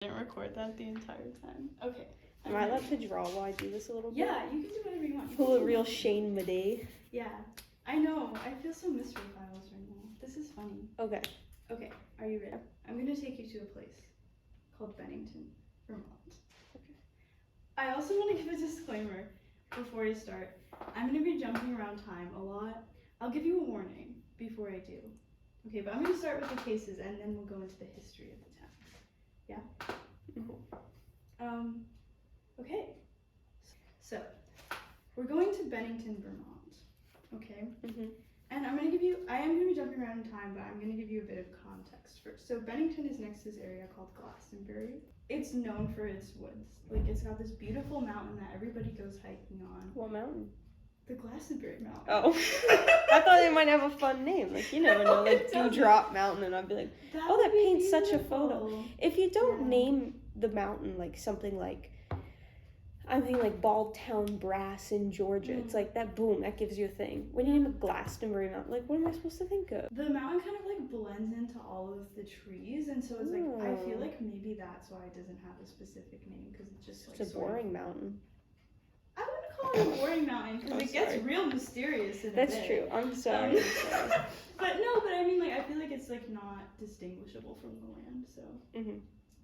Didn't record that the entire time. Okay. Am I allowed to draw while I do this a little bit? Yeah, you can do whatever you want. Pull a real Shane Madej. Yeah, I know. I feel so mystery files right now. This is funny. Okay. Okay, are you ready? I'm gonna take you to a place called Bennington, Vermont. Okay. I also want to give a disclaimer before you start. I'm gonna be jumping around time a lot. I'll give you a warning before I do. Okay, but I'm gonna start with the cases and then we'll go into the history of the town. Yeah? Cool. Okay. So, we're going to Bennington, Vermont. Okay? And I am going to be jumping around in time, but I'm going to give you a bit of context first. So Bennington is next to this area called Glastonbury. It's known for its woods. Like, it's got this beautiful mountain that everybody goes hiking on. What mountain? The Glastonbury Mountain. Oh. I thought it might have a fun name. Like, you never know. Like, Dewdrop Mountain, and I'd be like, that paints such a photo. If you don't name the mountain, like, something like, I'm thinking like Baldtown Brass in Georgia. It's like that, boom, that gives you a thing. When you name a Glastonbury Mountain, like, what am I supposed to think of? The mountain kind of like blends into all of the trees, and so it's like, I feel like maybe that's why it doesn't have a specific name, because it's just like it's a boring mountain. I wouldn't call it a boring mountain, because it gets real mysterious in a bit. That's true. I'm sorry. But I mean, like, I feel like it's like not distinguishable from the land, so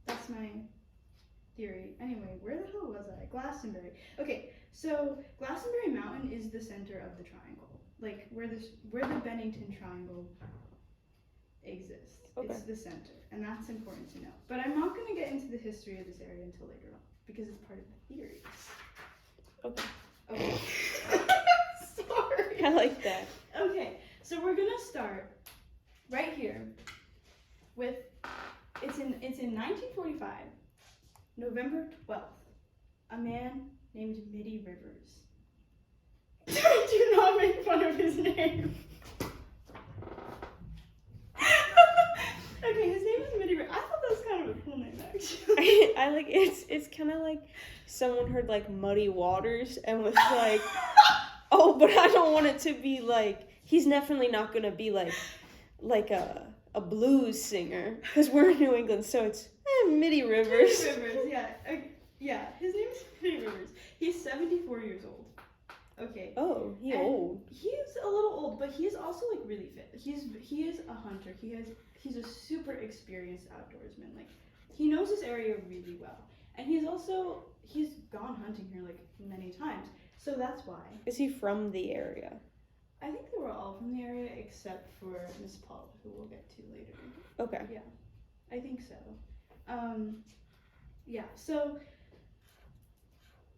that's my theory. Anyway, where the hell was I? Glastonbury. Okay, so Glastonbury Mountain is the center of the triangle, like where the Bennington Triangle exists. Okay. It's the center, and that's important to know. But I'm not going to get into the history of this area until later on, because it's part of the theories. Okay. Sorry. I like that. Okay, so we're gonna start right here with it's in 1945, November 12th. A man named Mitty Rivers. Do not make fun of his name. Okay, his name is Mitty Rivers. I thought that was kind of a cool name, actually. I like it's kind of like someone heard like Muddy Waters and was like, oh, but I don't want it to be like, he's definitely not gonna be like a blues singer, because we're in New England, so it's Mitty Rivers. Mitty Rivers, yeah. Yeah, his name is Mitty Rivers. He's 74 years old. Okay. Oh, he's old. He's a little old, but he's also like really fit. He is a hunter. He's a super experienced outdoorsman. Like, he knows this area really well. And he's gone hunting here like many times. So that's why. Is he from the area? I think they were all from the area except for Miss Paul, who we'll get to later. Okay. Yeah, I think so. Yeah, so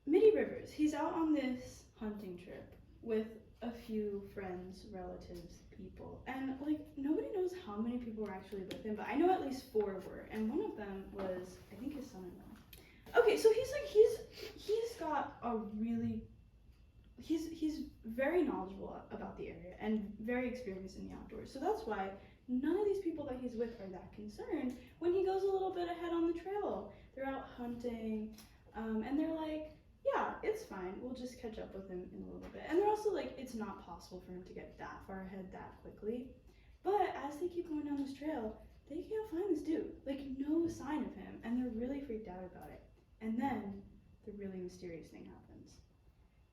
Mitty Rivers, he's out on this hunting trip with a few friends, relatives, people, and like nobody knows how many people were actually with him, but I know at least 4 were, and one of them was, I think, his son-in-law. Okay, so he's got a really, he's very knowledgeable about the area and very experienced in the outdoors, so that's why none of these people that he's with are that concerned when he goes a little bit ahead on the trail. They're out hunting, and they're like, yeah, it's fine, we'll just catch up with him in a little bit. And they're also like, it's not possible for him to get that far ahead that quickly. But as they keep going down this trail, they can't find this dude. Like, no sign of him, and they're really freaked out about it. And then the really mysterious thing happens.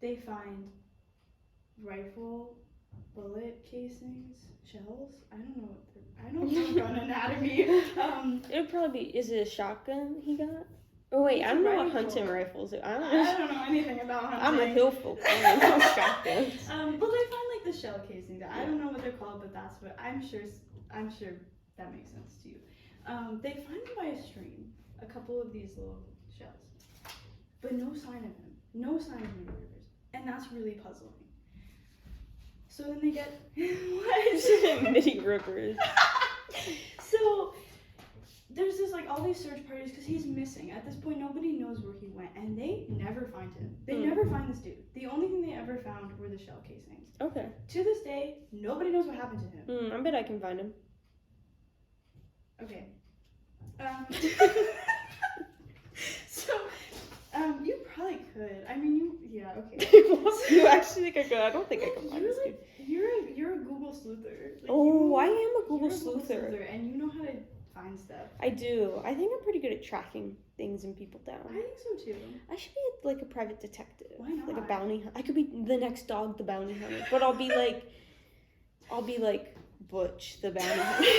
They find rifle, bullet casings, shells. I don't know gun anatomy. It would probably be, is it a shotgun he got? Oh wait, I don't know what hunting rifles are. I don't know anything about hunting. I'm a hill folk. I don't know shotguns. Well, they find like the shell casings. I don't know what they're called, but that's what I'm sure that makes sense to you. They find him by a stream, a couple of these little shells, but no sign of him. No sign of Mitty Rivers, and that's really puzzling. So then they get what? Mitty Rivers. So there's this like all these search parties because he's missing. At this point, nobody knows where he went, and they never find him. They never find this dude. The only thing they ever found were the shell casings. Okay. To this day, nobody knows what happened to him. I bet I can find him. Okay. So, you probably could. I mean, okay. You actually think I could? I don't think I can find this dude. You're a Google sleuther. Like, I am a Google sleuther. And you know how to find stuff. I do. I think I'm pretty good at tracking things and people down. I think so too. I should be like a private detective. Why not? Like a bounty hunter. I could be the next dog, the bounty hunter. But I'll be like Butch, the bounty hunter.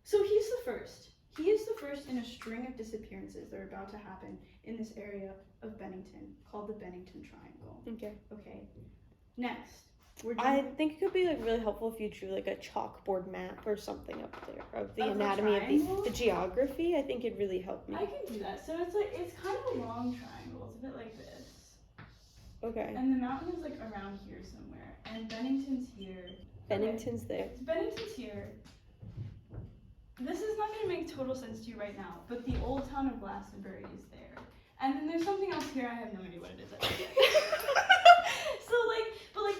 So he's the first. He is the first in a string of disappearances that are about to happen in this area of Bennington called the Bennington Triangle. Okay. Next. I think it could be like really helpful if you drew like a chalkboard map or something up there of the anatomy of the geography. I think it'd really help me. I can do that. So it's kind of a long triangle. It's a bit like this. Okay. And the mountain is like around here somewhere. And Bennington's here. Bennington's there. Bennington's here. This is not going to make total sense to you right now, but the old town of Glastonbury is there. And then there's something else here. I have no idea what it is. But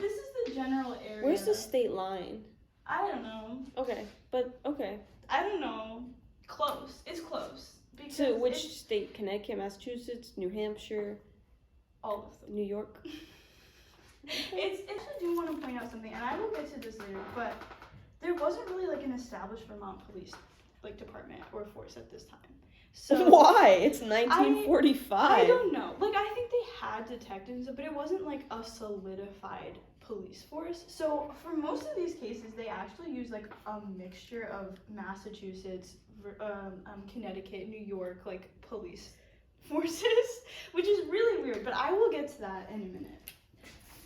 this is the general area. Where's the state line? I don't know. Okay, but okay. I don't know. Close. It's close. So which state? Connecticut, Massachusetts, New Hampshire? All of them. New York? I do want to point out something, and I will get to this later, but there wasn't really like an established Vermont police department or force at this time. So why? It's 1945. I don't know. I think they had detectives, but it wasn't like a solidified police force. So for most of these cases, they actually use like a mixture of Massachusetts, Connecticut, New York, police forces, which is really weird. But I will get to that in a minute.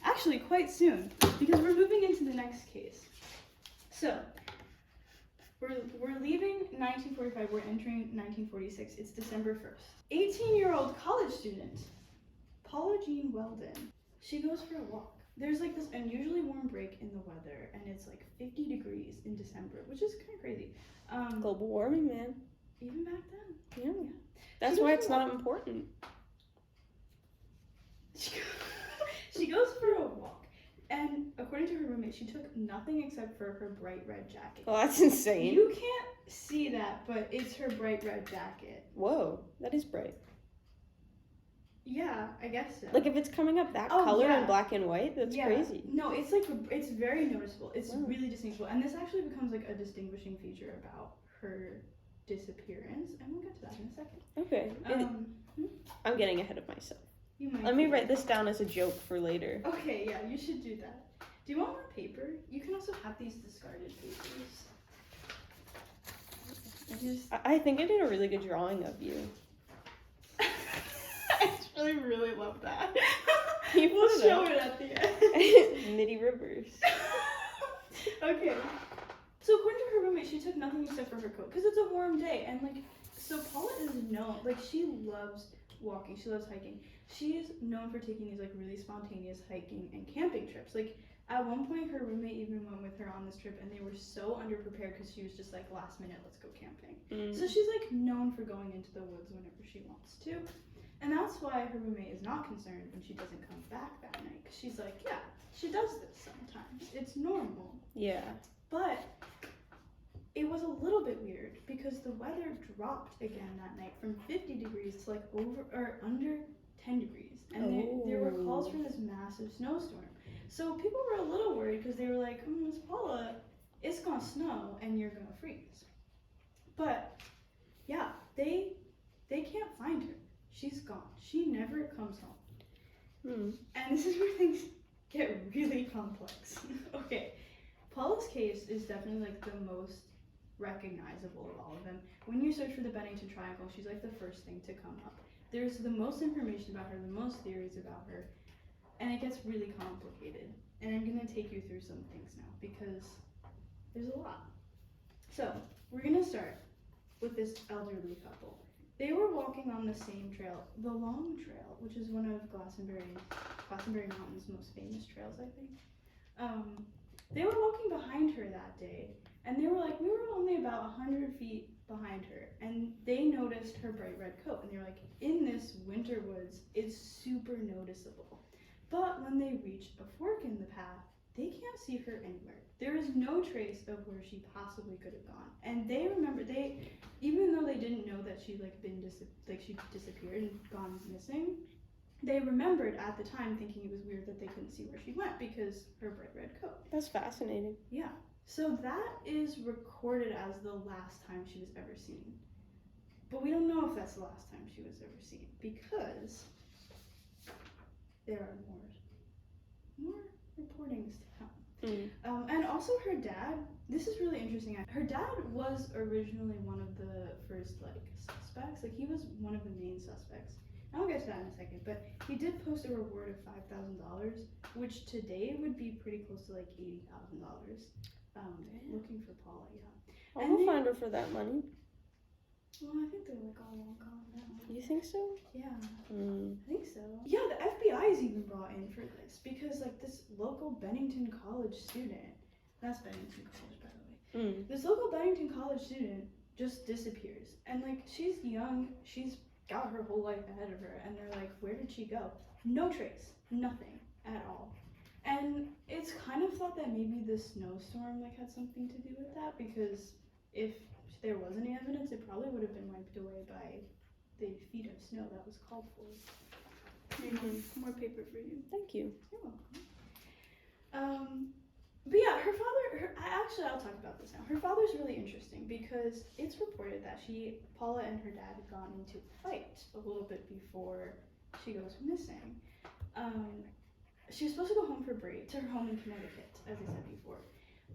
Actually, quite soon, because we're moving into the next case. So we're leaving 1945, we're entering 1946. It's December 1st. 18-year-old college student, Paula Jean Weldon, she goes for a walk. There's this unusually warm break in the weather, and it's 50 degrees in December, which is kind of crazy. Global warming, man. Even back then. Yeah. That's why it's not important. She goes for a walk. And according to her roommate, she took nothing except for her bright red jacket. Oh, that's insane. You can't see that, but it's her bright red jacket. Whoa, that is bright. Yeah, I guess so. If it's coming up that color in black and white, that's crazy. No, it's it's very noticeable. It's really distinguishable. And this actually becomes a distinguishing feature about her disappearance. And we'll get to that in a second. Okay. I'm getting ahead of myself. Let me write this down as a joke for later. Okay, yeah, you should do that. Do you want more paper? You can also have these discarded papers. I think I did a really good drawing of you. I actually really love that. We'll show it at the end. Nitty Rivers. Okay. So according to her roommate, she took nothing except for her coat because it's a warm day, and so Paula is known. She loves walking. She loves hiking. She is known for taking these really spontaneous hiking and camping trips. At one point, her roommate even went with her on this trip, and they were so underprepared because she was just last minute, let's go camping. So she's known for going into the woods whenever she wants to, and that's why her roommate is not concerned when she doesn't come back that night, because she's yeah, she does this sometimes. It's normal. Yeah. But it was a little bit weird because the weather dropped again that night from 50 degrees to over or under 10 degrees. And there were calls for this massive snowstorm. So people were a little worried because they were Miss Paula, it's gonna snow and you're gonna freeze. But yeah, they can't find her. She's gone. She never comes home. And this is where things get really complex. Okay, Paula's case is definitely the most recognizable of all of them. When you search for the Bennington Triangle, she's the first thing to come up. There's the most information about her, the most theories about her, and it gets really complicated. And I'm gonna take you through some things now because there's a lot. So we're gonna start with this elderly couple. They were walking on the same trail, the Long Trail, which is one of Glastonbury Mountain's most famous trails, I think. They were walking behind her that day, and they were we were only about 100 feet behind her, and they noticed her bright red coat, and they were in this winter woods, it's super noticeable. But when they reached a fork in the path, they can't see her anywhere. There is no trace of where she possibly could have gone. And they remember, even though they didn't know that she she disappeared and gone missing, they remembered at the time thinking it was weird that they couldn't see where she went because her bright red coat. That's fascinating. Yeah. So that is recorded as the last time she was ever seen. But we don't know if that's the last time she was ever seen because there are more reportings to come. And also her dad, this is really interesting. Her dad was originally one of the first suspects. Like he was one of the main suspects. I'll get to that in a second, but he did post a reward of $5,000, which today would be pretty close to like $80,000. Looking for Paula, yeah. I'll go find her for that money. Well, I think they're like all long gone now. You think so? Yeah, I think so. Yeah, the FBI is even brought in for this because like this local Bennington College student, that's Bennington College by the way, this local Bennington College student just disappears. And like she's young, she's got her whole life ahead of her, and they're like, where did she go? No trace, nothing at all. And it's kind of thought that maybe the snowstorm like had something to do with that, because if there was any evidence, it probably would have been wiped away by the feet of snow that was called for. More paper for you. Thank you. You're welcome. But yeah, her father, I'll talk about this now. Her father's really interesting because it's reported that Paula and her dad had gotten into a fight a little bit before she goes missing. She was supposed to go home for break, to her home in Connecticut, as I said before.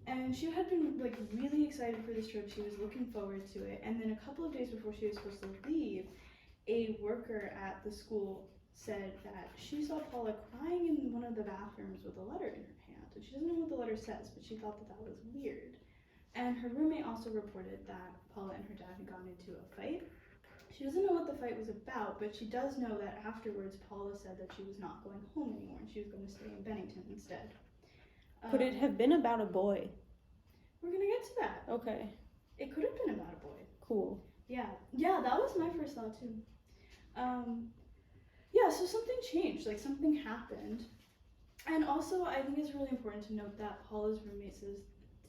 And she had been like really excited for this trip. She was looking forward to it. And then a couple of days before she was supposed to leave, a worker at the school said that she saw Paula crying in one of the bathrooms with a letter in her hand. And she doesn't know what the letter says, but she thought that was weird. And her roommate also reported that Paula and her dad had gotten into a fight. She doesn't know what the fight was about, but she does know that afterwards Paula said that she was not going home anymore and she was going to stay in Bennington instead. Could it have been about a boy? We're going to get to that. Okay. It could have been about a boy. Cool. Yeah, that was my first thought too. Yeah, so something changed, like something happened. And also I think it's really important to note that Paula's roommate says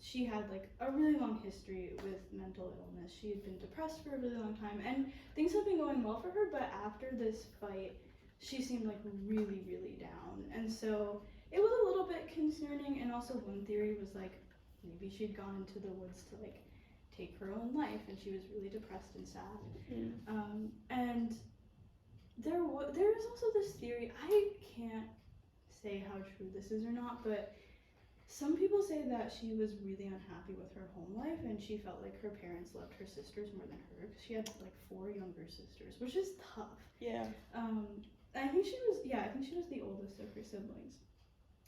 she had like a really long history with mental illness. She had been depressed for a really long time and things have been going well for her, but after this fight she seemed like really, really down. And so it was a little bit concerning. And also one theory was like maybe she'd gone into the woods to like take her own life and she was really depressed and sad. And there is also this theory, I can't say how true this is or not, but some people say that she was really unhappy with her home life and she felt like her parents loved her sisters more than her because she had like 4 younger sisters, which is tough. Yeah. I think she was the oldest of her siblings.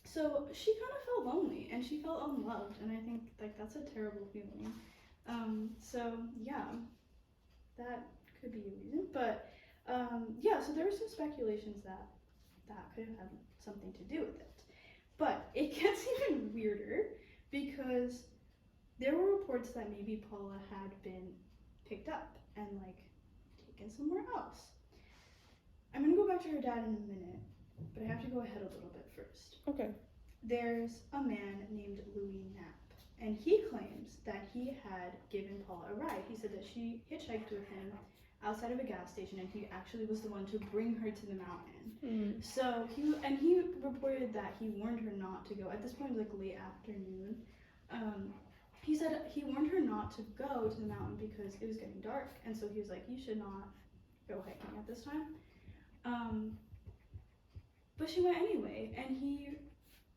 So she kind of felt lonely and she felt unloved, and I think like that's a terrible feeling. So yeah, that could be a reason. But yeah, so there were some speculations that could have had something to do with it. But it gets even weirder because there were reports that maybe Paula had been picked up and like taken somewhere else. I'm gonna go back to her dad in a minute, but I have to go ahead a little bit first. Okay. There's a man named Louis Knapp, and he claims that he had given Paula a ride. He said that she hitchhiked with him outside of a gas station, and he actually was the one to bring her to the mountain. So he reported that he warned her not to go. At this point, it was like late afternoon. He said he warned her not to go to the mountain because it was getting dark, and so he was like, you should not go hiking at this time. But she went anyway, and he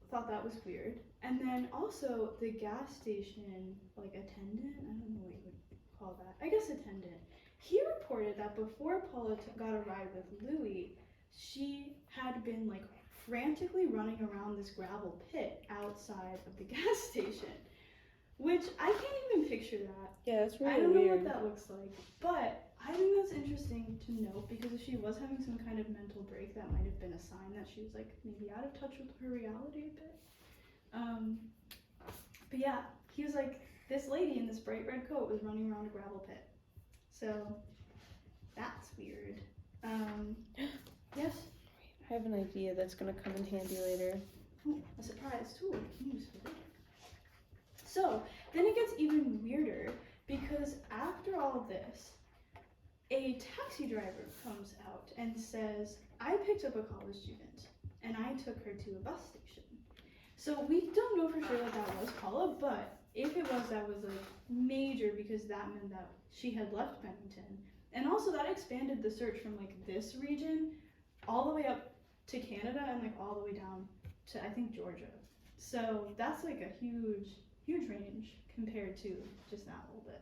thought that was weird. And then also the gas station like attendant, I don't know what you would call that, I guess attendant, he reported that before Paula got a ride with Louis, she had been like frantically running around this gravel pit outside of the gas station, which I can't even picture that. Yeah, that's really weird. I don't know what that looks like, but I think that's interesting to note because if she was having some kind of mental break, that might have been a sign that she was like maybe out of touch with her reality a bit. But yeah, he was like, this lady in this bright red coat was running around a gravel pit. So that's weird. Yes? I have an idea that's gonna come in handy later. Ooh, a surprise too. So then it gets even weirder because after all of this, a taxi driver comes out and says, I picked up a college student and I took her to a bus station. So we don't know for sure that was Paula, but if it was, that was like major because that meant that she had left Bennington. And also that expanded the search from like this region all the way up to Canada and like all the way down to I think Georgia. So that's like a huge range compared to just that little bit.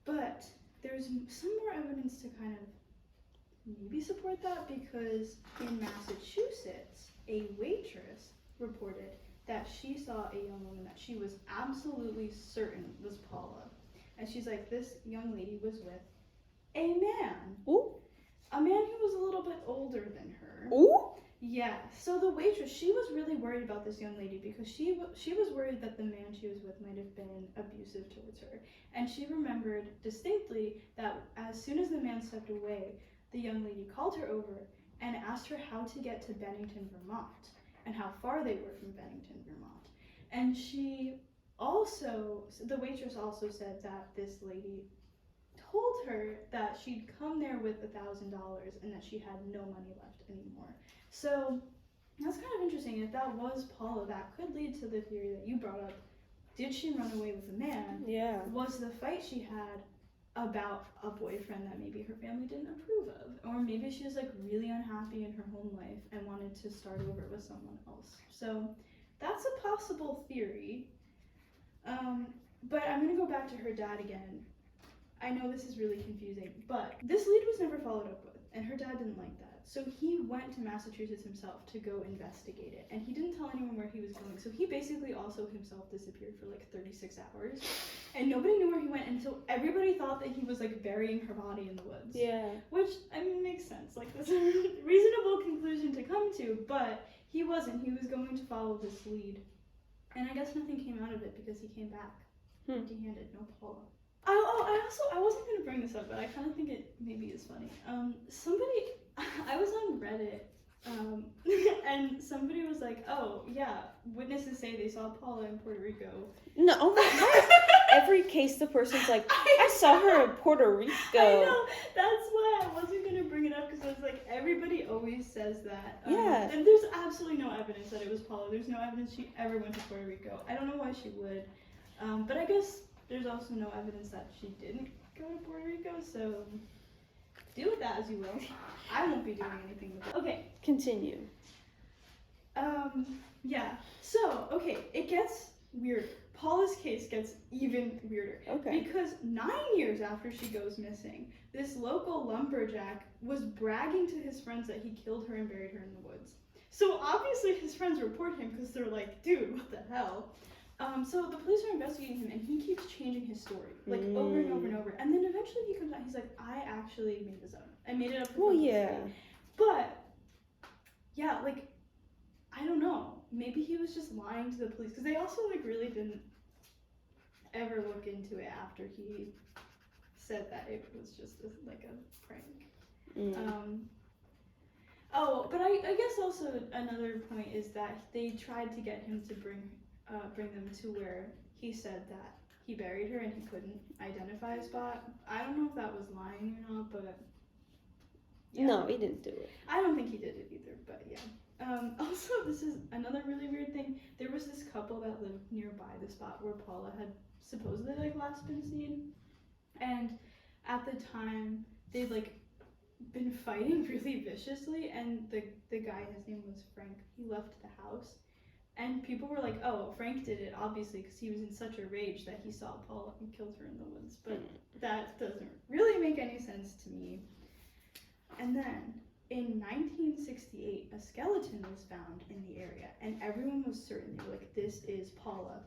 But there's some more evidence to kind of maybe support that, because in Massachusetts, a waitress reported that she saw a young woman that she was absolutely certain was Paula. And she's like, this young lady was with a man. Ooh. A man who was a little bit older than her. Ooh. Yeah, so the waitress, she was really worried about this young lady because she was worried that the man she was with might have been abusive towards her. And she remembered distinctly that as soon as the man stepped away, the young lady called her over and asked her how to get to Bennington, Vermont, and how far they were from Bennington, Vermont. And the waitress also said that this lady told her that she'd come there with $1,000 and that she had no money left anymore. So that's kind of interesting. If that was Paula, that could lead to the theory that you brought up. Did she run away with a man? Yeah. Was the fight she had about a boyfriend that maybe her family didn't approve of? Or maybe she was like really unhappy in her home life and wanted to start over with someone else. So that's a possible theory. But I'm going to go back to her dad again. I know this is really confusing, but this lead was never followed up with, and her dad didn't like that. So he went to Massachusetts himself to go investigate it, and he didn't tell anyone where he was going. So he basically also himself disappeared for like 36 hours, and nobody knew where he went until everybody thought that he was like burying her body in the woods. Yeah. Which, I mean, makes sense. Like, that's a reasonable conclusion to come to, but he wasn't. He was going to follow this lead, and I guess nothing came out of it because he came back empty-handed, no Paula. I wasn't going to bring this up, but I kind of think it maybe is funny. I was on Reddit, and somebody was like, oh, yeah, witnesses say they saw Paula in Puerto Rico. No, oh my, every case the person's like, I saw her in Puerto Rico. I know, that's why I wasn't going to bring it up, because I was like, everybody always says that. Yeah. And there's absolutely no evidence that it was Paula. There's no evidence she ever went to Puerto Rico. I don't know why she would. But I guess there's also no evidence that she didn't go to Puerto Rico, so do with that as you will. I won't be doing anything with it. Okay. Continue. Yeah. So, okay, it gets weird. Paula's case gets even weirder. Okay. Because 9 years after she goes missing, this local lumberjack was bragging to his friends that he killed her and buried her in the woods. So obviously his friends report him because they're like, dude, what the hell? So the police are investigating him, and he keeps changing his story, like over and over and over. And then eventually he comes out, he's like, I actually made this up. I made it up for publicity. Yeah. But, yeah, like, I don't know. Maybe he was just lying to the police, because they also, like, really didn't ever look into it after he said that it was just, like, a prank. But I guess also another point is that they tried to get him to bring them to where he said that he buried her and he couldn't identify a spot. I don't know if that was lying or not, but yeah. No, he didn't do it. I don't think he did it either, but yeah. Also, this is another really weird thing. There was this couple that lived nearby the spot where Paula had supposedly like last been seen, and at the time they'd like been fighting really viciously, and the guy, his name was Frank, he left the house. And people were like, oh, Frank did it, obviously, because he was in such a rage that he saw Paula and killed her in the woods. But that doesn't really make any sense to me. And then, in 1968, a skeleton was found in the area, and everyone was certain, they were like, this is Paula.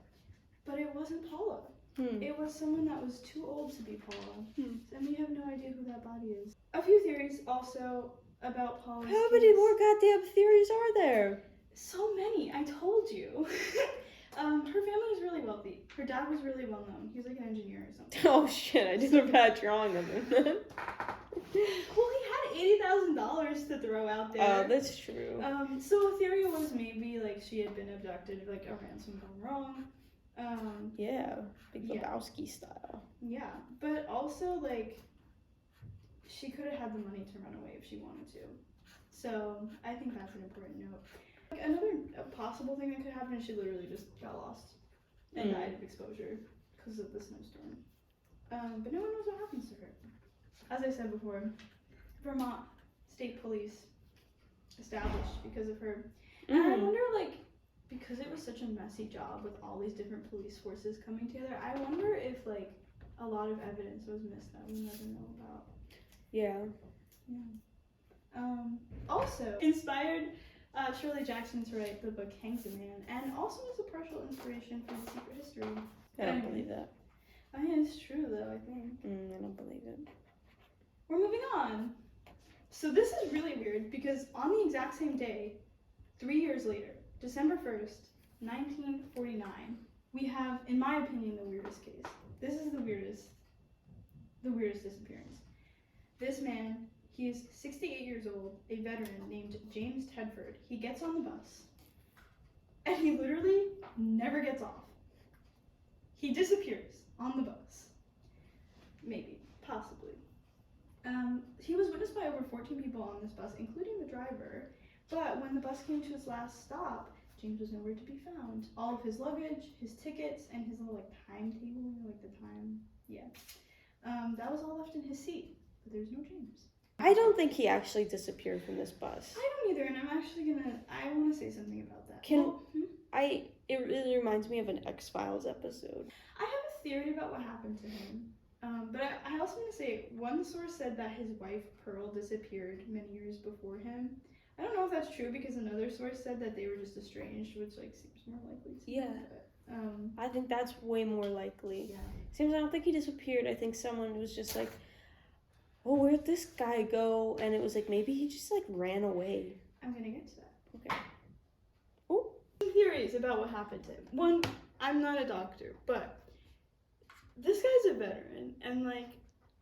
But it wasn't Paula. It was someone that was too old to be Paula. And we have no idea who that body is. A few theories also about Paula's How many more goddamn theories are there? So many, I told you. Her family was really wealthy. Her dad was really well known. He was like an engineer or something. Oh shit, I did a bad drawing of him. Well, he had $80,000 to throw out there. Oh, that's true. So a theory was maybe like she had been abducted, like a ransom gone wrong. Yeah, Big Lebowski style. Yeah, but also like she could have had the money to run away if she wanted to. So I think that's an important note. Like, another possible thing that could happen is she literally just got lost and died of exposure because of the snowstorm. But no one knows what happens to her. As I said before, Vermont State Police established because of her. And I wonder, like, because it was such a messy job with all these different police forces coming together, I wonder if, like, a lot of evidence was missed that we'll never know about. Yeah. Also inspired Shirley Jackson to write the book Hangs a Man, and also was a partial inspiration for The Secret History. I don't believe that. I mean, it's true though, I think. I don't believe it. We're moving on. So this is really weird because on the exact same day, 3 years later, December 1st, 1949, we have, in my opinion, the weirdest case. This is the weirdest disappearance. This man, he is 68 years old, a veteran named James Tedford. He gets on the bus, and he literally never gets off. He disappears on the bus. Maybe, possibly. He was witnessed by over 14 people on this bus, including the driver, but when the bus came to its last stop, James was nowhere to be found. All of his luggage, his tickets, and his little, like, timetable, like the time, that was all left in his seat, but there's no James. I don't think he actually disappeared from this bus. I don't either, and I want to say something about that. It really reminds me of an X-Files episode. I have a theory about what happened to him. But I also want to say, one source said that his wife Pearl disappeared many years before him. I don't know if that's true because another source said that they were just estranged, which like seems more likely to me. Yeah. But, I think that's way more likely. Yeah. Seems I don't think he disappeared. I think someone was just like, oh, where'd this guy go? And it was like, maybe he just like ran away. I'm gonna get to that. Okay. Oh. Some theories about what happened to him. One, I'm not a doctor, but this guy's a veteran, and like,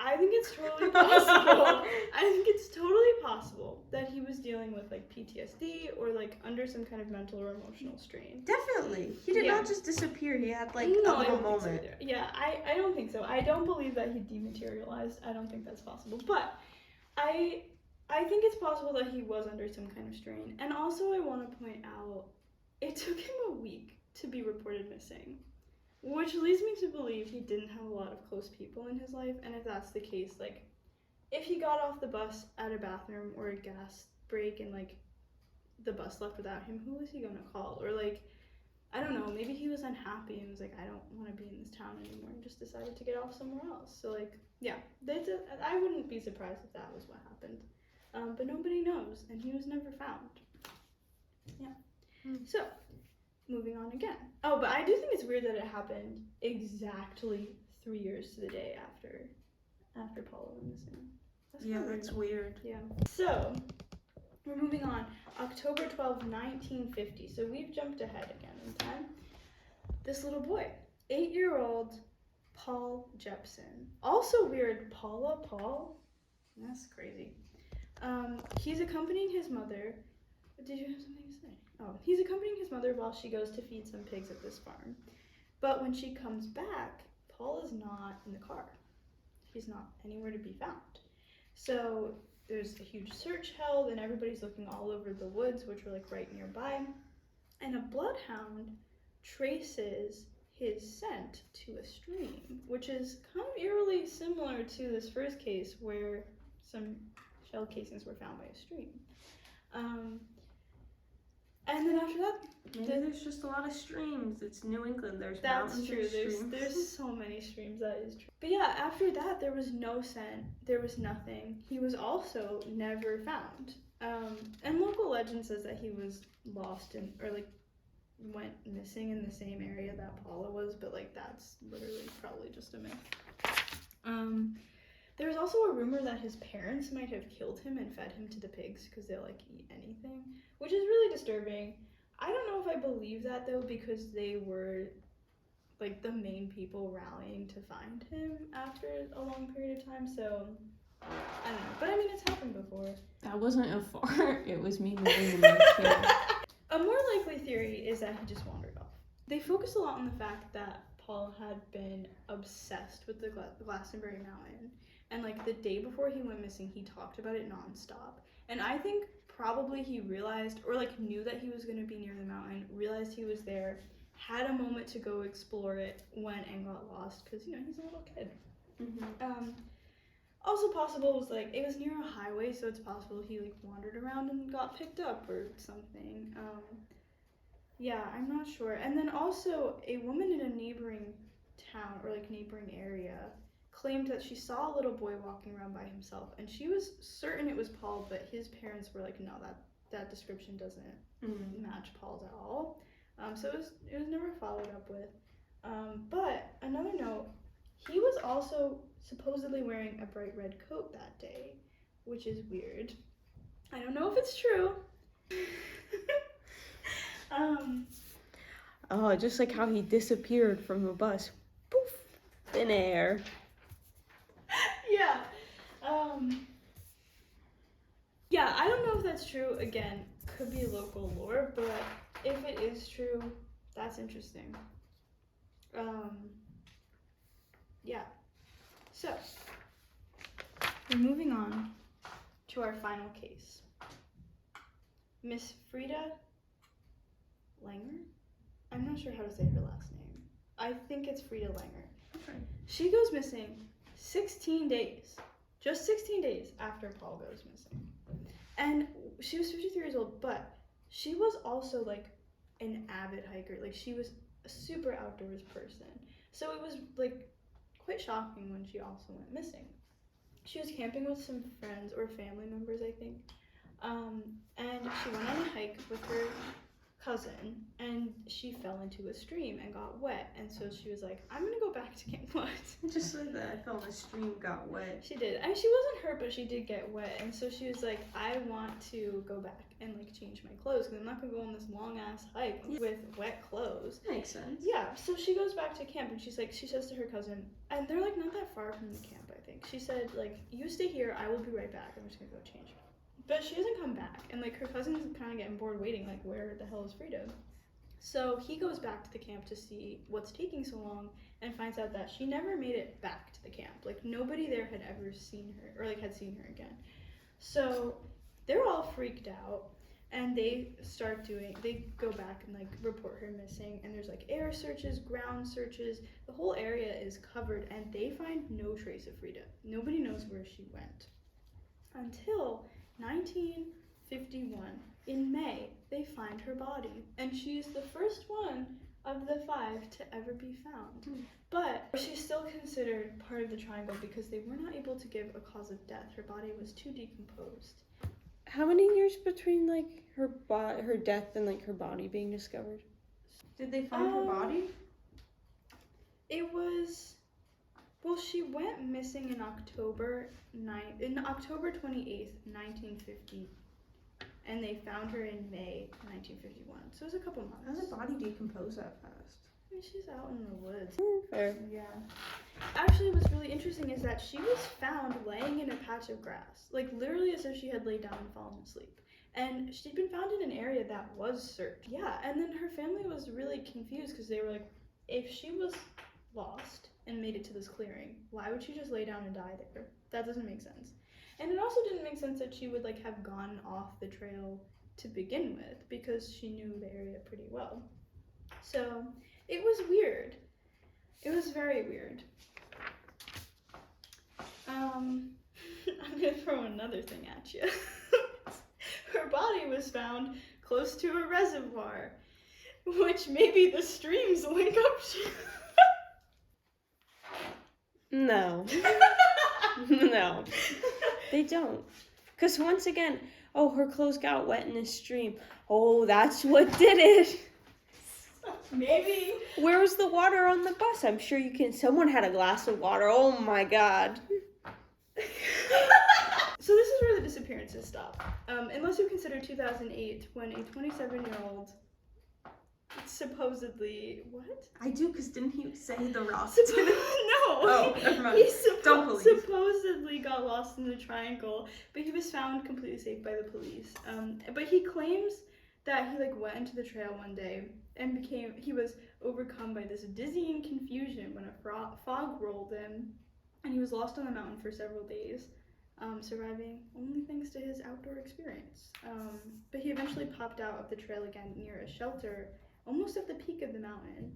I think it's totally possible. I think it's totally possible that he was dealing with like PTSD or like under some kind of mental or emotional strain. Definitely. He did not just disappear. He had like a little moment. So yeah, I don't think so. I don't believe that he dematerialized. I don't think that's possible. But I think it's possible that he was under some kind of strain. And also I want to point out, it took him a week to be reported missing. Which leads me to believe he didn't have a lot of close people in his life, and if that's the case, like, if he got off the bus at a bathroom or a gas break and, like, the bus left without him, who was he gonna call? Or, like, I don't know, maybe he was unhappy and was like, I don't want to be in this town anymore, and just decided to get off somewhere else. So, like, yeah, I wouldn't be surprised if that was what happened. But nobody knows, and he was never found. Yeah. So, moving on again. Oh, but I do think it's weird that it happened exactly 3 years to the day after Paula went missing. That's weird. Yeah. So, we're moving on. October 12, 1950. So we've jumped ahead again in time. This little boy, 8-year-old Paul Jepson. Also weird, Paul? That's crazy. He's accompanying his mother. Did you have something to say? Oh, he's accompanying his mother while she goes to feed some pigs at this farm. But when she comes back, Paul is not in the car. He's not anywhere to be found. So there's a huge search held, and everybody's looking all over the woods, which were like right nearby. And a bloodhound traces his scent to a stream, which is kind of eerily similar to this first case where some shell casings were found by a stream. And then after that, maybe there's just a lot of streams. It's New England. There's that's mountains true. and streams. There's so many streams. That is true. But yeah, after that, there was no scent. There was nothing. He was also never found. And local legend says that he was lost or like went missing in the same area that Paula was, but like that's literally probably just a myth. There's also a rumor that his parents might have killed him and fed him to the pigs because they'll like eat anything, which is really disturbing. I don't know if I believe that though, because they were like the main people rallying to find him after a long period of time, so I don't know. But I mean, it's happened before. That wasn't a fart, it was me moving the chair. A more likely theory is that he just wandered off. They focus a lot on the fact that Paul had been obsessed with the Glastonbury Mountain. And, like, the day before he went missing, he talked about it nonstop. And I think probably he realized, or like knew that he was going to be near the mountain, realized he was there, had a moment to go explore it, went and got lost, because, you know, he's a little kid. Also possible was like, it was near a highway, so it's possible he like wandered around and got picked up or something. Yeah, I'm not sure. And then also a woman in a neighboring town or like neighboring area claimed that she saw a little boy walking around by himself, and she was certain it was Paul, but his parents were like, no, that description doesn't match Paul's at all. So it was never followed up with. But another note, he was also supposedly wearing a bright red coat that day, which is weird. I don't know if it's true. Oh, just like how he disappeared from the bus. Poof! Thin air. Yeah. Yeah, I don't know if that's true. Again, could be local lore, but if it is true, that's interesting. Yeah. So, we're moving on to our final case. Miss Frida Langer? I'm not sure how to say her last name. I think it's Frida Langer. Okay. She goes missing 16 days. Just 16 days after Paul goes missing. And she was 53 years old, but she was also like an avid hiker. Like she was a super outdoors person. So it was like quite shocking when she also went missing. She was camping with some friends or family members, I think. And she went on a hike with her cousin, and she fell into a stream and got wet. And so she was like, I'm gonna go back to Camp What? Just like that, I fell in a stream, got wet. She did. I mean, she wasn't hurt, but she did get wet. And so she was like, I want to go back and like change my clothes, because I'm not gonna go on this long ass hike with wet clothes. Makes sense. Yeah, so she goes back to camp, and she's like, she says to her cousin, and they're like not that far from the camp, I think. She said, like, you stay here, I will be right back. I'm just gonna go change. But she doesn't come back, and like her cousin's kind of getting bored waiting, like, where the hell is Frida? So he goes back to the camp to see what's taking so long, and finds out that she never made it back to the camp. Like nobody there had ever seen her, or like had seen her again. So they're all freaked out, and they go back and like report her missing, and there's like air searches, ground searches, the whole area is covered, and they find no trace of Frida. Nobody knows where she went. Until 1951, in May, they find her body, and she's the first one of the 5 to ever be found. But she's still considered part of the triangle because they were not able to give a cause of death. Her body was too decomposed. How many years between like her death and like her body being discovered? Did they find her body? It was, well, she went missing in October 28th, 1950, and they found her in May 1951. So it was a couple months. How does a body decompose that fast? I mean, she's out in the woods. Fair. Yeah. Actually, what's really interesting is that she was found laying in a patch of grass, like literally as if she had laid down and fallen asleep. And she'd been found in an area that was searched. Yeah, and then her family was really confused because they were like, if she was lost and made it to this clearing, why would she just lay down and die there? That doesn't make sense. And it also didn't make sense that she would like have gone off the trail to begin with, because she knew the area pretty well. So it was weird. It was very weird. I'm gonna throw another thing at you. Her body was found close to a reservoir, which maybe the streams link up to. No. No. They don't. Because once again, oh, her clothes got wet in a stream. Oh, that's what did it. Maybe. Where was the water on the bus? I'm sure someone had a glass of water. Oh my God. So this is where the disappearances stop. Unless you consider 2008, when a 27-year-old supposedly, what? I do, because didn't he say the Ross? No. Oh, never mind. He Don't believe. supposedly got lost in the triangle, but he was found completely safe by the police. But he claims that he like went into the trail one day and he was overcome by this dizzying confusion when a fog rolled in, and he was lost on the mountain for several days. surviving only thanks to his outdoor experience. But he eventually popped out of the trail again near a shelter almost at the peak of the mountain.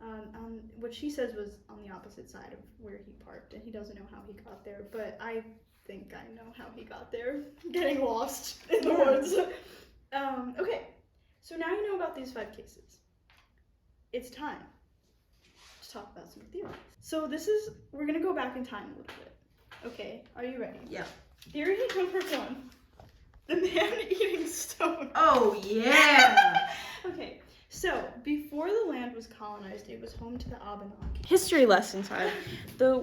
On what she says was on the opposite side of where he parked, and he doesn't know how he got there, but I think I know how he got there, getting lost in the woods. Okay, so now you know about these 5 cases. It's time to talk about some theories. So we're gonna go back in time a little bit. Okay, are you ready? Yeah. Theory number 1, the man-eating stone. Oh, yeah! Okay, so before the land was colonized, it was home to the Abenaki. History lesson time. The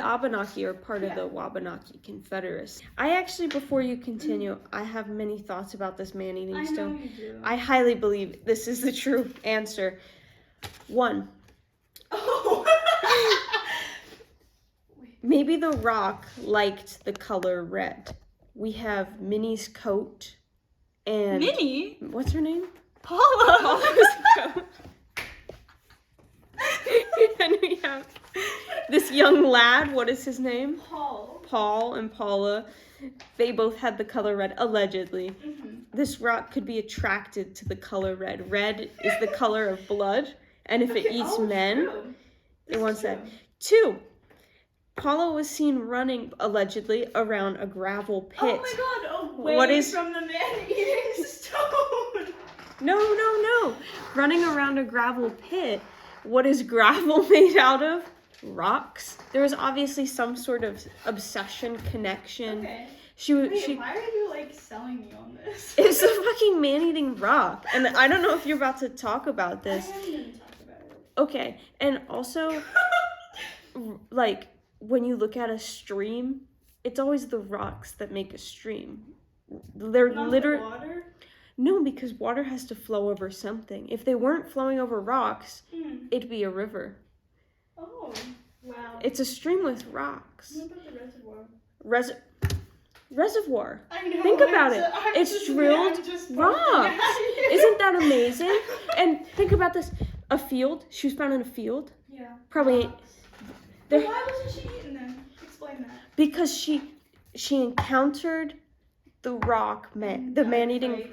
Abenaki are part of the Wabanaki Confederacy. I actually, before you continue, I have many thoughts about this man-eating stone. I know you do. I highly believe this is the true answer. 1. Oh! Maybe the rock liked the color red. We have Minnie's coat and... Minnie? What's her name? Paula! Paula's coat. And we have this young lad, what is his name? Paul. Paul and Paula. They both had the color red, allegedly. Mm-hmm. This rock could be attracted to the color red. Red is the color of blood, and if it eats men, it wants that. 2. Paula was seen running, allegedly, around a gravel pit. Oh my god, away from the man-eating stone! No. Running around a gravel pit. What is gravel made out of? Rocks. There was obviously some sort of obsession, connection. Okay. Why are you, selling me on this? It's a fucking man-eating rock. And I don't know if you're about to talk about this. I am going to talk about it. Okay, and also, when you look at a stream, it's always the rocks that make a stream. They're literally... the water? No, because water has to flow over something. If they weren't flowing over rocks, it'd be a river. Oh, wow. It's a stream with rocks. What about the reservoir? Reservoir. I know. Think about it. It's drilled rocks. Isn't that amazing? And think about this. A field. She was found in a field. Yeah. Probably... But why wasn't she eaten then? Explain that. Because she encountered the rock the man-eating...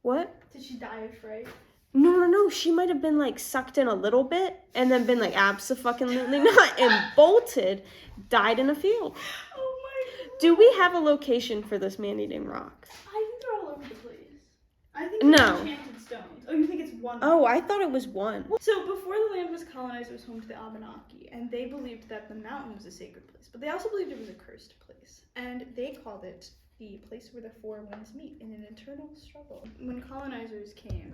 What? Did she die of fright? No. She might have been sucked in a little bit and then been abso-fucking-lutely not and bolted, died in a field. Oh my god. Do we have a location for this man-eating rock? I think they're all over the place. I think No. they're enchanted stones. Oh, you think it's one? Oh, I thought it was one. So before the land was colonized, it was home to the Abenaki, and they believed that the mountain was a sacred place, but they also believed it was a cursed place, and they called it the place where the 4 winds meet in an eternal struggle. When colonizers came,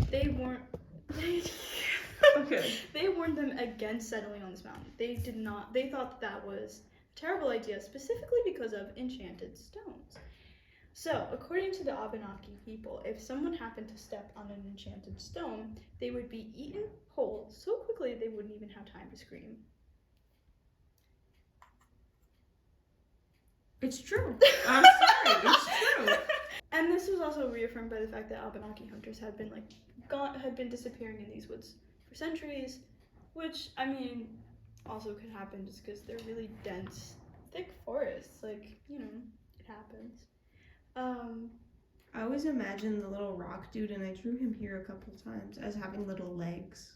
they warned them against settling on this mountain. They thought that was a terrible idea, specifically because of enchanted stones. So, according to the Abenaki people, if someone happened to step on an enchanted stone, they would be eaten whole so quickly they wouldn't even have time to scream. It's true. I'm sorry, it's true. And this was also reaffirmed by the fact that Abenaki hunters had been disappearing in these woods for centuries, which also could happen just because they're really dense, thick forests. It happens. I always imagine the little rock dude, and I drew him here a couple times, as having little legs.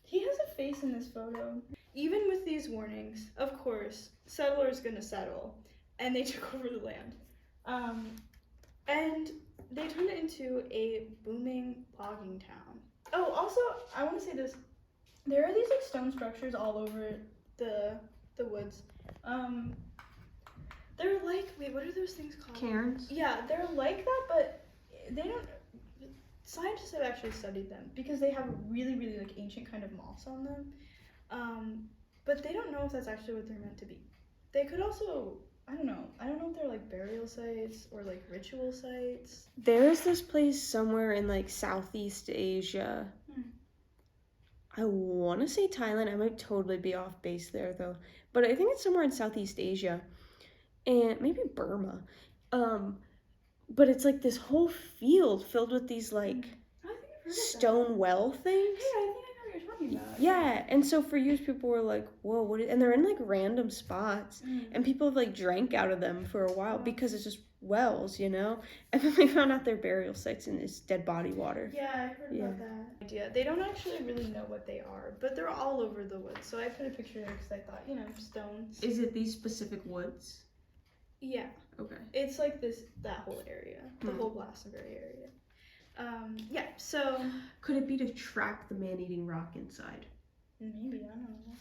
He has a face in this photo. Even with these warnings, of course, settlers gonna settle, and they took over the land. And they turned it into a booming logging town. Oh, also, I want to say this. There are these stone structures all over the woods. They're wait, what are those things called? Cairns? Yeah, they're like that, but they don't... Scientists have actually studied them because they have really, really ancient kind of moss on them. But they don't know if that's actually what they're meant to be. They could also, I don't know if they're burial sites or ritual sites. There's this place somewhere in Southeast Asia. I want to say Thailand. I might totally be off base there though. But I think it's somewhere in Southeast Asia. And maybe Burma. But it's this whole field filled with these stone well things. Hey, I think I know what you're talking about. Yeah, and so for years people were like, whoa, and they're in like random spots, and people have like drank out of them for a while because it's just wells, you know? And then they found out their burial sites in this dead body water. Yeah, I heard about that. Idea. They don't actually really know what they are, but they're all over the woods. So I put a picture there because I thought, stones. Is it these specific woods? Yeah. Okay. It's like that whole area, the whole Glastonbury area. Yeah, so... Could it be to track the man-eating rock inside? Maybe, I don't know.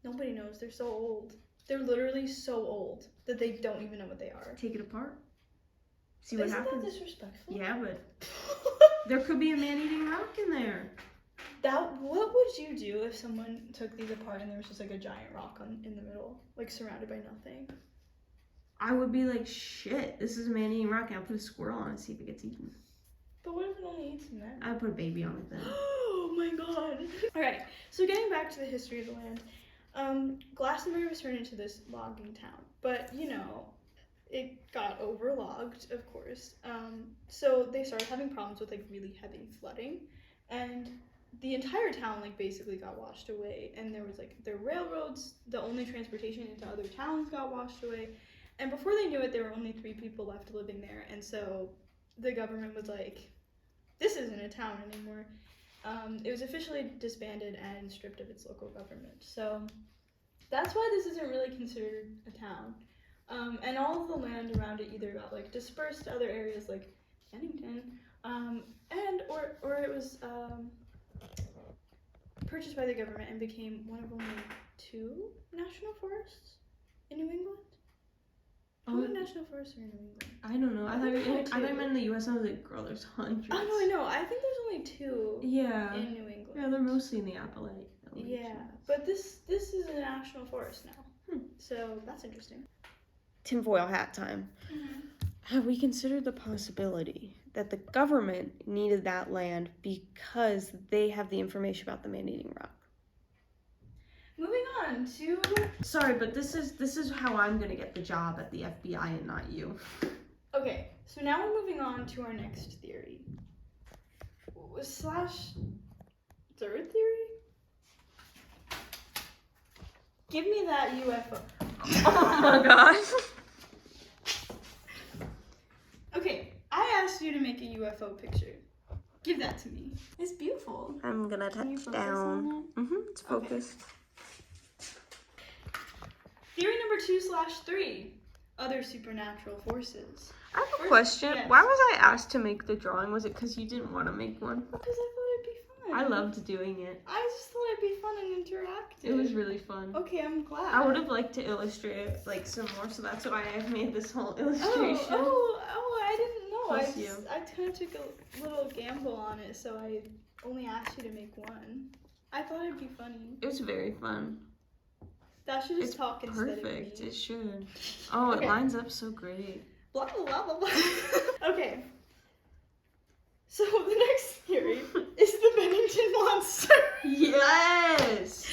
Nobody knows. They're so old. They're literally so old that they don't even know what they are. Take it apart. See what happens. Isn't that disrespectful? Yeah, but there could be a man-eating rock in there. What would you do if someone took these apart and there was just like a giant rock in the middle, like surrounded by nothing? I would be like, shit, this is a man-eating rock, and I'll put a squirrel on it and see if it gets eaten. But what if it only eats them then? I'd put a baby on it then. Oh my god. Alright, so getting back to the history of the land, Glastonbury was turned into this logging town, but it got overlogged, of course. So they started having problems with like really heavy flooding, and the entire town like basically got washed away, and there was like the railroads, the only transportation into other towns got washed away, and before they knew it, there were only 3 people left living there, and so the government was like, this isn't a town anymore. It was officially disbanded and stripped of its local government. So that's why this isn't really considered a town. And all of the land around it either got like dispersed to other areas like Bennington, or it was purchased by the government and became one of only 2 national forests in New England. How many national forests are in New England? I don't know. I thought you meant in the U.S. I was like, girl, there's hundreds. Oh, no, I know. I think there's only 2 in New England. Yeah, they're mostly in the Appalachians. Yeah, but this is a national forest now. So that's interesting. Tinfoil hat time. Have we considered the possibility that the government needed that land because they have the information about the man-eating rock? Moving on to... Sorry, but this is how I'm gonna get the job at the FBI and not you. Okay, so now we're moving on to our next theory. / third theory? Give me that UFO. Oh my god. Okay, I asked you to make a UFO picture. Give that to me. It's beautiful. I'm gonna touch down. It's focused. Okay. Theory number 2/3. Other supernatural forces. I have a question. Yes. Why was I asked to make the drawing? Was it because you didn't want to make one? Because I thought it'd be fun. I loved doing it. I just thought it'd be fun and interactive. It was really fun. Okay, I'm glad. I would have liked to illustrate it like some more, so that's why I've made this whole illustration. Oh, I didn't know. Plus I kind of took a little gamble on it, so I only asked you to make one. I thought it'd be funny. It was very fun. That should just talk instead of me. Perfect. It should. Oh, okay. It lines up so great. Blah, blah, blah, blah, blah. Okay. So the next theory is the Bennington monster. Yes!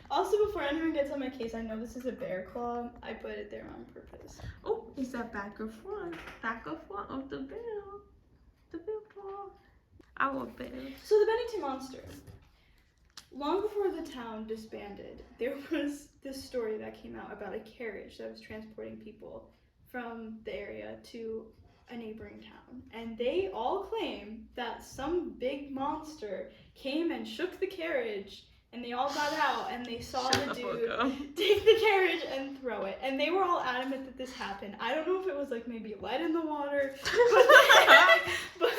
Also, before anyone gets on my case, I know this is a bear claw. I put it there on purpose. Oh, is that back or front? Back or front of the bear? The bear claw. Our bear. So the Bennington monster. Long before the town disbanded, there was this story that came out about a carriage that was transporting people from the area to a neighboring town. And they all claim that some big monster came and shook the carriage, and they all got out and they saw the dude take the carriage and throw it. And they were all adamant that this happened. I don't know if it was like maybe lead in the water, but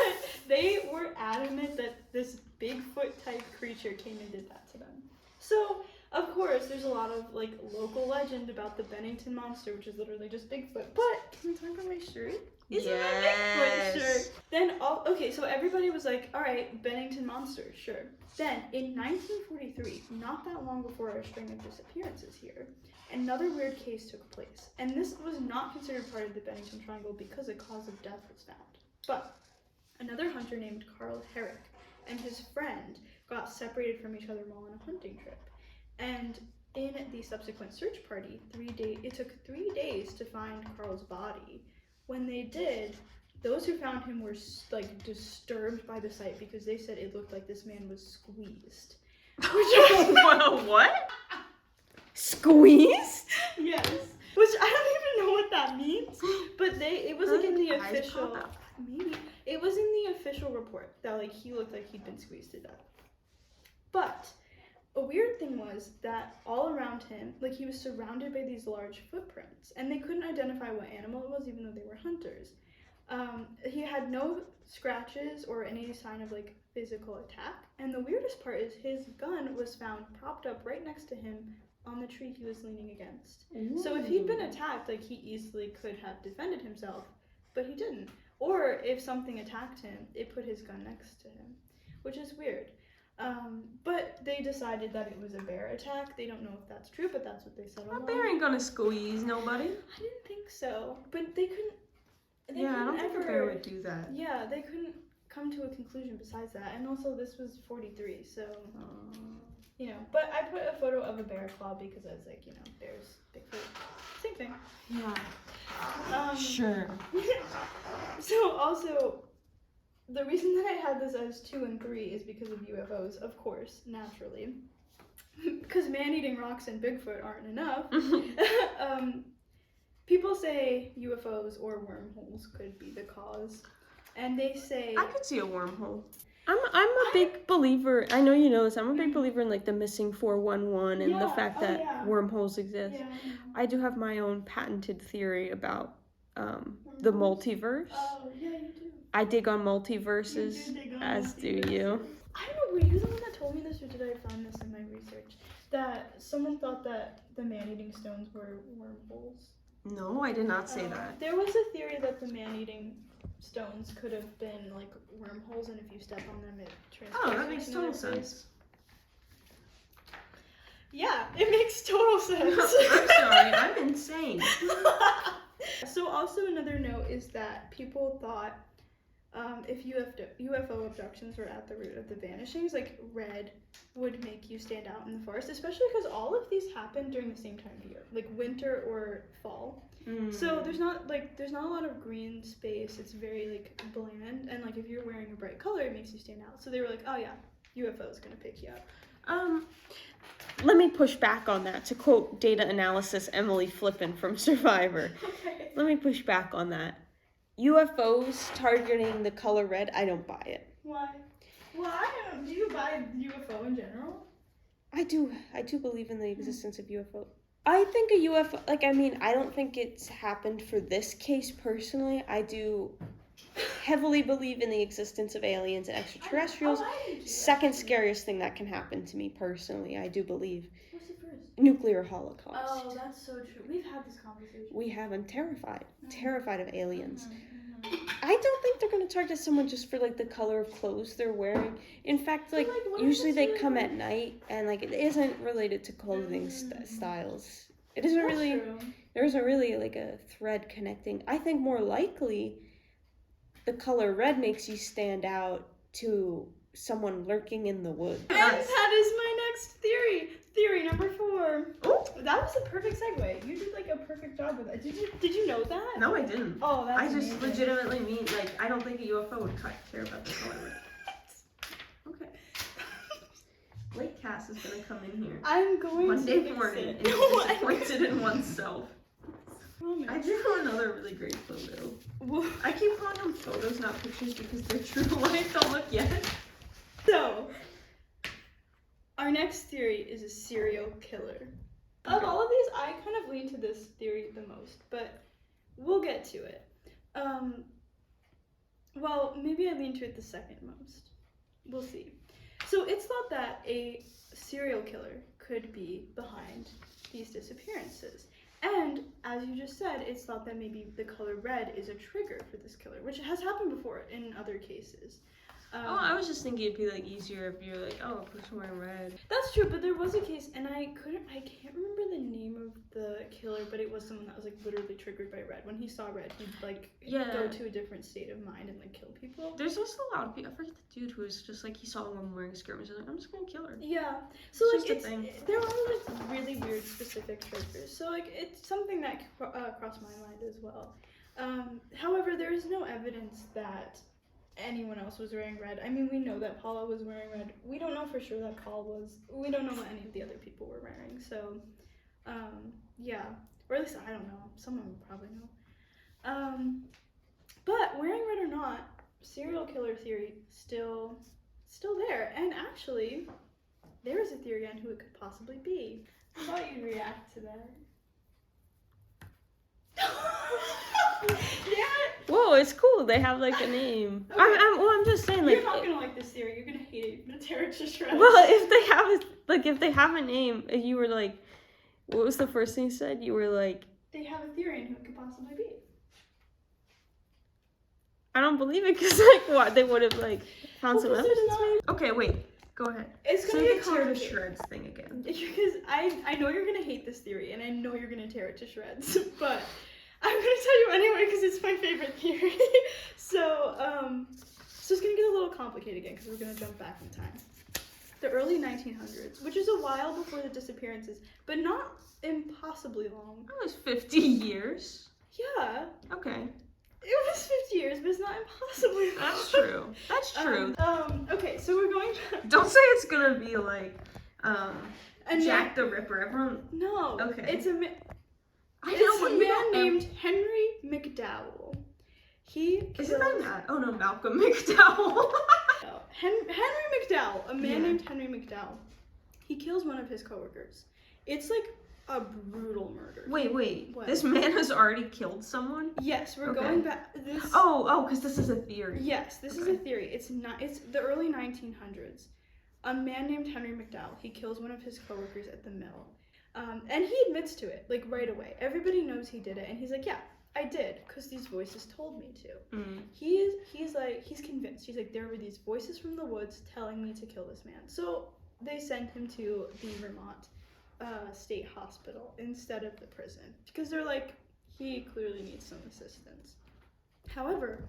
they were adamant that this Bigfoot type creature came and did that to them. So, of course, there's a lot of like local legend about the Bennington monster, which is literally just Bigfoot. But can we talk about my shirt? It's my Bigfoot shirt. Then, okay, so everybody was like, all right, Bennington monster, sure. Then, in 1943, not that long before a string of disappearances here, another weird case took place. And this was not considered part of the Bennington Triangle because a cause of death was found. But another hunter named Carl Herrick and his friend got separated from each other while on a hunting trip. And in the subsequent search party, it took 3 days to find Carl's body. When they did, those who found him were like disturbed by the sight because they said it looked like this man was squeezed. What? Squeezed? Yes. Which I don't even know what that means, but it was like in the official, maybe, it was in the official report that like he looked like he'd been squeezed to death. But a weird thing was that all around him, like he was surrounded by these large footprints, and they couldn't identify what animal it was, even though they were hunters. He had no scratches or any sign of like physical attack, and the weirdest part is his gun was found propped up right next to him on the tree he was leaning against. Ooh. So if he'd been attacked, like he easily could have defended himself, but he didn't. Or if something attacked him, it put his gun next to him, which is weird. But they decided that it was a bear attack. They don't know if that's true, but that's what they said. A bear ain't gonna squeeze nobody. I didn't think so, but they couldn't. I don't think a bear would do that. Yeah, they couldn't come to a conclusion besides that, and also this was 43, so you know. But I put a photo of a bear claw because I was like, you know, bears, Bigfoot, same thing. Yeah. Sure. So also, the reason that I had this as 2 and 3 is because of UFOs, of course, naturally. Because man-eating rocks and Bigfoot aren't enough. People say UFOs or wormholes could be the cause. And they say... I could see a wormhole. I'm a big believer, I know you know this, I'm a big believer in like the missing 411 and the fact that wormholes exist. Yeah. I do have my own patented theory about the multiverse. Oh, yeah, you do. I dig on multiverses, as do you. I don't know, were you the one that told me this, or did I find this in my research? That someone thought that the man-eating stones were wormholes. No, I did not say that. There was a theory that the man-eating stones could have been like wormholes, and if you step on them, it transports. Oh, that makes total sense. Yeah, it makes total sense. I'm sorry, I'm insane. So also another note is that people thought if UFO abductions were at the root of the vanishings, like red would make you stand out in the forest, especially because all of these happen during the same time of year, like winter or fall. So there's not a lot of green space. It's very like bland, and like if you're wearing a bright color, it makes you stand out. So they were like, oh yeah, UFO is gonna pick you up. Let me push back on that. To quote data analysis Emily Flippin from Survivor. Okay. Let me push back on that. UFOs targeting the color red, I don't buy it. Why? Well, I don't. Do you buy UFO in general? I do believe in the existence of UFO. I think a UFO, I don't think it's happened for this case personally. I do heavily believe in the existence of aliens and extraterrestrials. Second scariest thing that can happen to me personally, I do believe. What's the first? Nuclear holocaust. Oh, that's so true. We've had this conversation. We have. I'm terrified of aliens. I don't think they're going to target someone just for like the color of clothes they're wearing. In fact, like usually they come at night, and like it isn't related to clothing styles. It isn't really. There isn't really like a thread connecting. I think more likely, the color red makes you stand out to someone lurking in the woods. And that is my next theory. Theory number 4. Oh, that was a perfect segue. You did like a perfect job with it. Did you know that? No, I didn't. Oh, that's I just amazing. legitimately mean like I don't think a UFO would care about the color red. Okay. Lake Cass is gonna come in here. I'm going Monday to morning and be disappointed in oneself. I do have another really great photo. I keep calling them photos, not pictures, because they're true life. Don't look yet. So, our next theory is a serial killer. Of all of these, I kind of lean to this theory the most, but we'll get to it. Well, maybe I lean to it the second most. We'll see. So it's thought that a serial killer could be behind these disappearances. And, as you just said, it's thought that maybe the color red is a trigger for this killer, which has happened before in other cases. I was just thinking it'd be like easier if you're like, oh, a person wearing red. That's true, but there was a case, and I can't remember the name of the killer, but it was someone that was like literally triggered by red. When he saw red, he'd like go to a different state of mind and like kill people. There's also a lot of people. I forget the dude who was just like he saw a woman wearing a skirt and was like, I'm just gonna kill her. Yeah. So it's like there are like really weird specific triggers. So like it's something that crossed my mind as well. However, there is no evidence that anyone else was wearing red. I mean, we know that Paula was wearing red. We don't know for sure that Paul was. We don't know what any of the other people were wearing. So, yeah. Or at least I don't know. Someone would probably know. But wearing red or not, serial killer theory still there. And actually, there is a theory on who it could possibly be. I thought you'd react to that. Yeah. Whoa, it's cool. They have like a name. Okay. I'm just saying, like, You're not gonna like this theory. You're gonna hate it. You're gonna tear it to shreds. well, if they have a name, you were like, what was the first thing you said? You were like, They have a theory on who it could possibly be. I don't believe it, because like, what, they would have like found some Well, 'cause there's evidence. Okay, wait. Go ahead. It's Say gonna the be tear to complicated. shreds thing again. Because I know you're gonna hate this theory, and I know you're gonna tear it to shreds, but I'm gonna tell you anyway because it's my favorite theory. So it's gonna get a little complicated again because we're gonna jump back in time. The early 1900s, which is a while before the disappearances, but not impossibly long. That was 50 years. Yeah, Okay. it was 50 years, but it's not impossibly long. That's true. That's true. Okay, so we're going back. Don't say it's gonna be like, And Jack the Ripper. Everyone. No. Okay. It's a I It's know, but a you man don't know. named Henry McDowell. He Is it killed- that? Oh no, Malcolm McDowell. No. Henry McDowell, a man Yeah. named Henry McDowell. He kills one of his coworkers. It's like a brutal murder. Wait. What? This man has already killed someone? Yes, we're Okay. going back. Oh, because this is a theory. Yes, this is Okay. a theory. It's not. It's the early 1900s. A man named Henry McDowell. He kills one of his coworkers at the mill, and he admits to it like right away. Everybody knows he did it, and he's like, "Yeah, I did, because these voices told me to." Mm. He's convinced. He's like, there were these voices from the woods telling me to kill this man. So they sent him to the Vermont State Hospital instead of the prison because they're like, he clearly needs some assistance. However,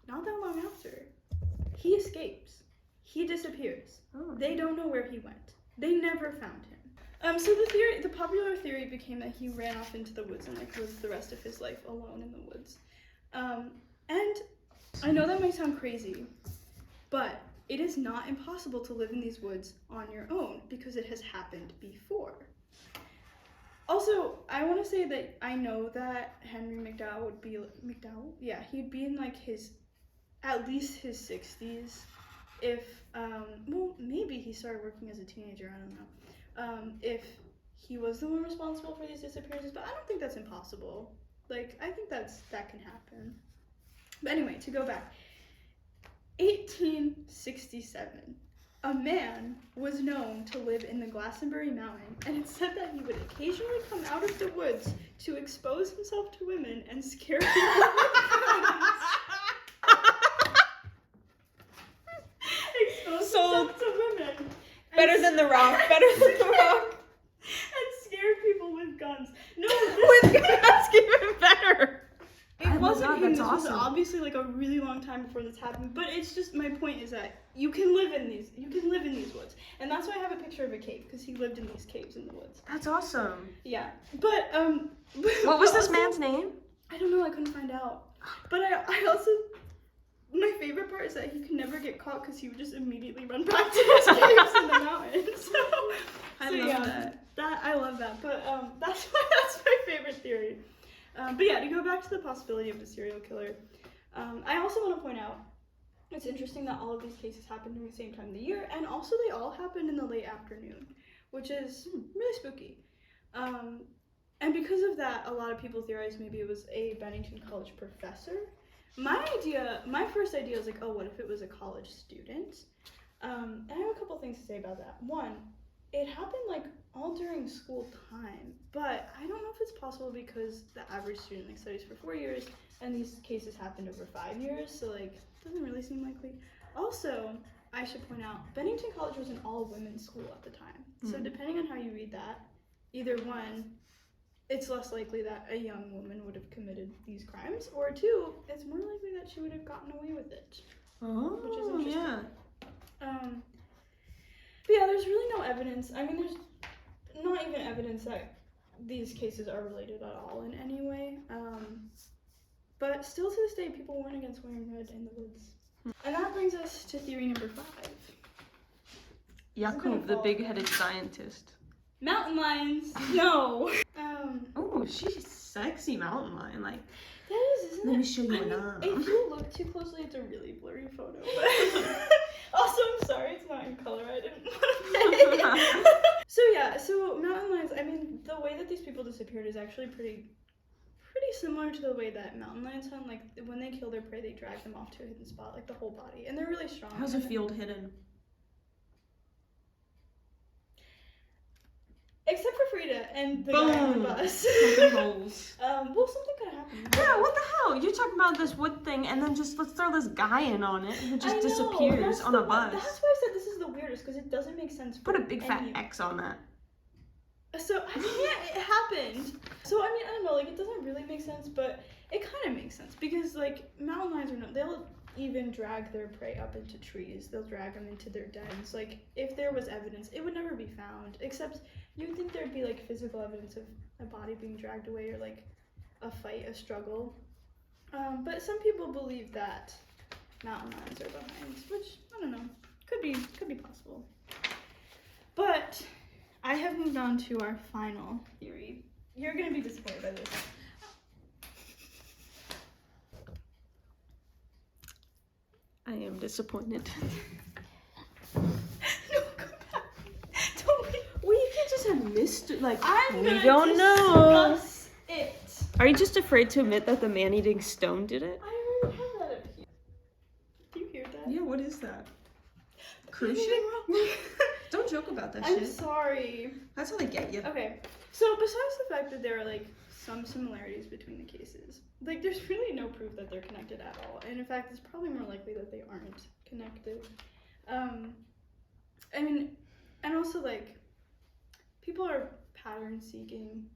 not that long after, he escapes. He disappears. Oh. They don't know where he went. They never found him. So the popular theory became that he ran off into the woods and like lived the rest of his life alone in the woods. And I know that might sound crazy, but it is not impossible to live in these woods on your own because it has happened before. Also, I want to say that I know that Henry McDowell would be he'd be in like at least his 60s. If maybe he started working as a teenager. I don't know. If he was the one responsible for these disappearances, but I don't think that's impossible. Like, I think that can happen. But anyway, to go back, 1867, a man was known to live in the Glastonbury Mountain, and it's said that he would occasionally come out of the woods to expose himself to women and scare people with guns. Expose himself to women. Better than The Rock. Better than The Rock. And scared people with guns. No, With that's even better. It Oh my wasn't God, him. that's This was awesome. obviously like a really long time before this happened. But it's just my point is that you can live in these woods, and that's why I have a picture of a cave because he lived in these caves in the woods. That's awesome. Yeah, but What was this also- man's name? I don't know. I couldn't find out. But I also. My favorite part is that he could never get caught because he would just immediately run back to his caves in the mountains. I love that. I love that. But that's my favorite theory. But yeah, to go back to the possibility of a serial killer, I also want to point out it's interesting that all of these cases happened during the same time of the year, and also they all happened in the late afternoon, which is really spooky. And because of that, a lot of people theorize maybe it was a Bennington College professor. My first idea was like, oh, what if it was a college student? And I have a couple things to say about that. One, it happened like all during school time, but I don't know if it's possible because the average student like studies for 4 years, and these cases happened over 5 years, so like it doesn't really seem likely. Also, I should point out, Bennington College was an all-women's school at the time, so depending on how you read that, either one, it's less likely that a young woman would have committed these crimes, or two, it's more likely that she would have gotten away with it. Oh, Which is interesting. yeah. But yeah, there's really no evidence. I mean, there's not even evidence that these cases are related at all in any way. But still to this day, people warn against wearing red in the woods. And that brings us to theory number 5. Yakub, the big-headed scientist. Mountain lions. No. Oh, she's sexy mountain lion. Like, that is, isn't let it? me show you I mean, an if you look too closely, it's a really blurry photo. But also, I'm sorry, it's not in color. I didn't want to pay. So mountain lions. I mean, the way that these people disappeared is actually pretty similar to the way that mountain lions hunt. Like when they kill their prey, they drag them off to a hidden spot, like the whole body, and they're really strong. How's a field hidden? Except for Frida and the Boom. guy on the bus. Holes. Well, something could happen. Yeah, what the hell? You're talking about this wood thing, and then just let's throw this guy in on it, who just disappears on a bus. That's why I said this is the weirdest, because it doesn't make sense. Put a big fat X on that. So, I mean, yeah, it happened. So, I mean, I don't know, like, it doesn't really make sense, but it kind of makes sense, because, like, mountain lions they'll even drag their prey up into trees. They'll drag them into their dens. Like, if there was evidence, it would never be found, except you would think there'd be, like, physical evidence of a body being dragged away, or, like, a fight, a struggle. But some people believe that mountain lions are behind, which, I don't know, could be possible. But I have moved on to our final theory. You're gonna be disappointed by this. I am disappointed. No, come back. Don't be. Well, you can't just have missed, like, I'm we gonna don't know. discuss it. Are you just afraid to admit that the man-eating stone did it? I already have that up here. Do you hear that? Yeah, what is that? Cruise Cruise ship? ship? Don't joke about that I'm shit. sorry. That's how they get you. Okay, so besides the fact that there are, like, some similarities between the cases, like, there's really no proof that they're connected at all. And in fact, it's probably more likely that they aren't connected. I mean, and also, like, people are pattern-seeking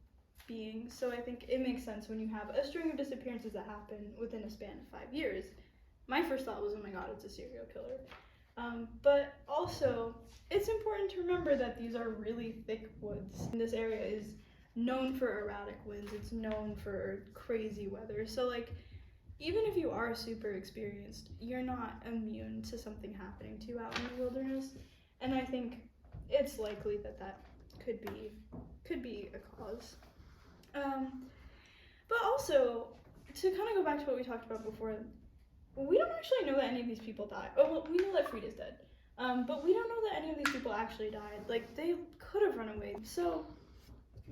beings, so I think it makes sense when you have a string of disappearances that happen within a span of 5 years. My first thought was, oh my god, it's a serial killer. But also, it's important to remember that these are really thick woods. This area is known for erratic winds, it's known for crazy weather, so, like, even if you are super experienced, you're not immune to something happening to you out in the wilderness, and I think it's likely that that could be a cause. But also, to kind of go back to what we talked about before, we don't actually know that any of these people died. Oh, well, we know that Frida's dead, but we don't know that any of these people actually died. Like, they could have run away. So,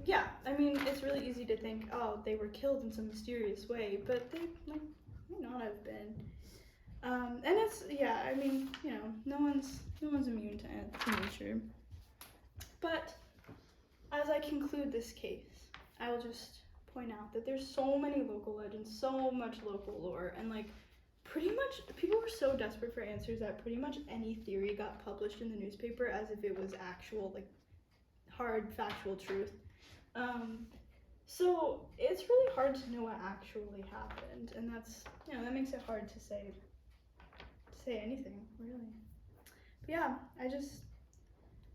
yeah, I mean, it's really easy to think, oh, they were killed in some mysterious way, but they, like, might not have been. And it's, yeah, I mean, you know, no one's immune to nature. But as I conclude this case, I will just point out that there's so many local legends, so much local lore, and, like, pretty much people were so desperate for answers that pretty much any theory got published in the newspaper as if it was actual, like, hard factual truth. So it's really hard to know what actually happened, and that's, you know, that makes it hard to say anything, really. But yeah, and it's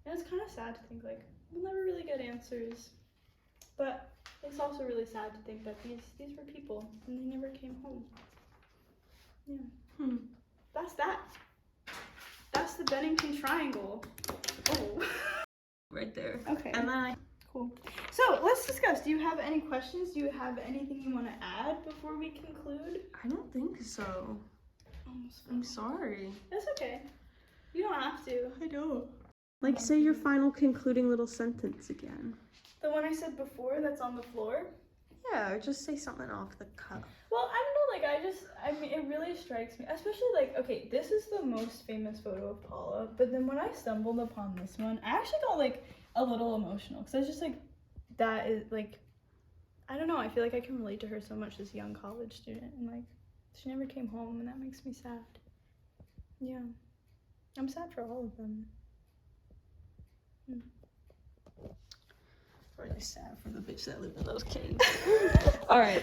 kind of sad to think, like, we'll never really get answers, but it's also really sad to think that these were people and they never came home. Yeah. That's that. That's the Bennington Triangle. Oh. Right there. Okay. And then Cool. So let's discuss. Do you have any questions? Do you have anything you want to add before we conclude? I don't think so. I'm sorry. That's okay. You don't have to. I don't. Like, say your final concluding little sentence again. The one I said before that's on the floor? Yeah, or just say something off the cuff. Well, I don't know, like, I mean, it really strikes me, especially, like, okay, this is the most famous photo of Paula, but then when I stumbled upon this one, I actually got, like, a little emotional, because I was just like, that is, like, I don't know, I feel like I can relate to her so much, this young college student, and, like, she never came home, and that makes me sad. Yeah. I'm sad for all of them. Really sad for the bitch that lived in those caves. Alright,